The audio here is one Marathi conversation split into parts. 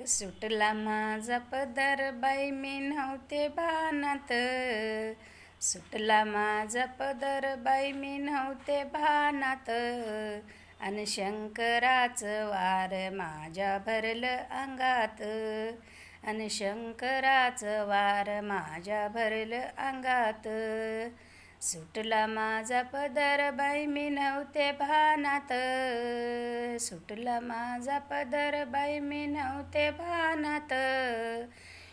सुटला माझा पदर बाई मी नव्हते भानात. सुटला माझा पदर बाई मी नव्हते भानात. अन शंकराचं वार माझ्या भरलं अंगात. अन शंकराचं वार माझ्या भरलं अंगात. सुटला माझा पदर बाई मी नव्हते भानात. सुटला माझा पदर बाई मी नव्हते भानात.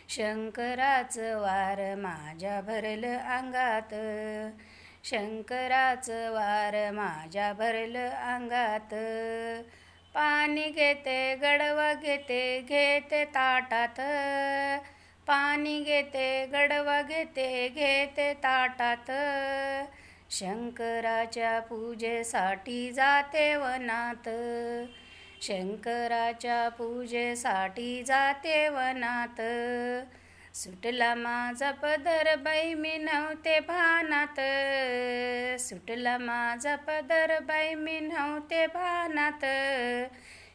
शंकराचं वार माझ्या भरलं अंगात. शंकराचं वार माझ्या भरलं अंगात. पाणी घेते गडवा घेते घेते ताटात. पाणी घेते गडवा घेते घेते ताटात. शंकराच्या पूजेसाठी जाते वनात. शंकराच्या पूजेसाठी जाते वनात. सुटला माझा पदर बाई मी नव्हते भानात. सुटला माझा पदर बाई मी नव्हते भानात.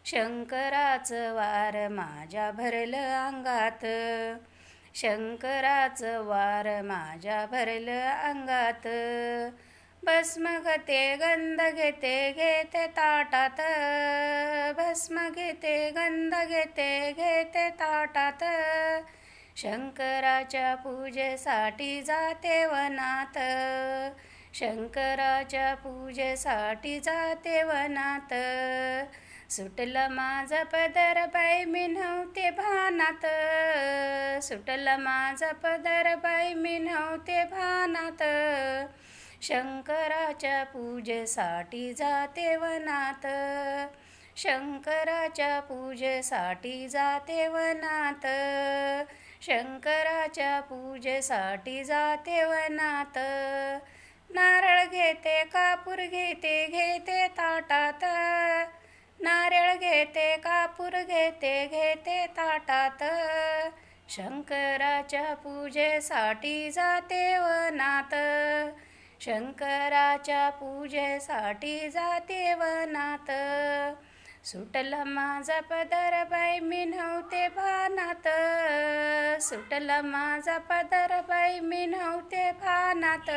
शंकराचं वार माझ्या भरलं अंगात. शंकराचं वार माझ्या भरलं अंगात. भस्म घेते गंध घेते घेते ताटात. भस्म घेते गंध घेते घेते ताटात. शंकराच्या पूजेसाठी जाते वनात. शंकराच्या पूजेसाठी जाते वनात. सुटला माझा पदर बाई मी नव्हते भानात. सुटला माझा पदर बाई मी नव्हते भानात. शंकराच्या पूजेसाठी जाते वनात. शंकराच्या पूजेसाठी जाते वनात. शंकराच्या पूजेसाठी जाते वनात. नारळ घेते कापूर घेते घेते ताटात. नारळ घेते कापूर घेते घेते ताटात. शंकराच्या पूजेसाठी जाते वनात. शंकराच्या पूजेसाठी जाते वनात. सुटला माझा पदर बाई मी नव्हते भानात. सुटला माझा पदर बाई मी नव्हते भानात.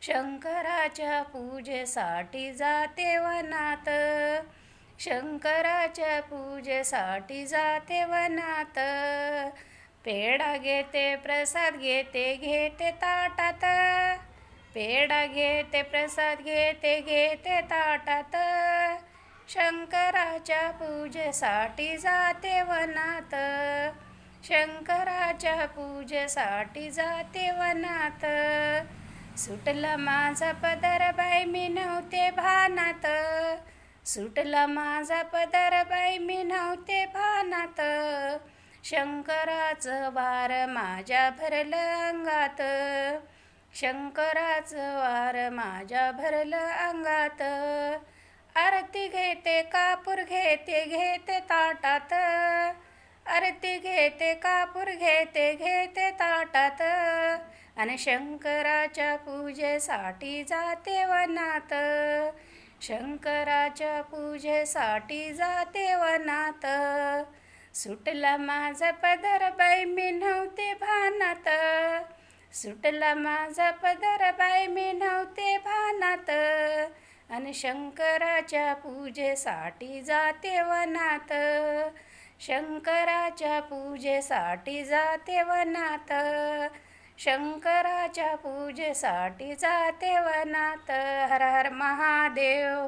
शंकराच्या पूजेसाठी जाते वनात. शंकराच्या पूजेसाठी जाते वनात. पेढा घेते प्रसाद घेते घेते ताटात. पेढा घेते प्रसाद घेते घेते ताटात. शंकराच्या पूजेसाठी जाते वनात. शंकराच्या पूजेसाठी जाते वनात. सुटला माझा पदर बाई मी नव्हते भानात. सुटला माझा पदर बाई मी नव्हते भानात. शंकराचं वार माझ्या भरलं अंगात. शंकराचं वार माझ्या भरलं अंगात. आरती घेते कापूर घेते घेते ताटात. आरती घेते कापूर घेते घेते ताटात. आणि शंकराच्या पूजेसाठी जाते वनात. शंकराच्या पूजेसाठी जाते वनात. सुटला माझा पदर बाई मी नव्हते भानात. सुटला माझा पदर बाई मी नव्हते भानात. आणि शंकराच्या पूजेसाठी जाते वनात. शंकराच्या पूजेसाठी जाते वनात. शंकराच्या पूजेसाठी जाते वनात. हर हर महादेव.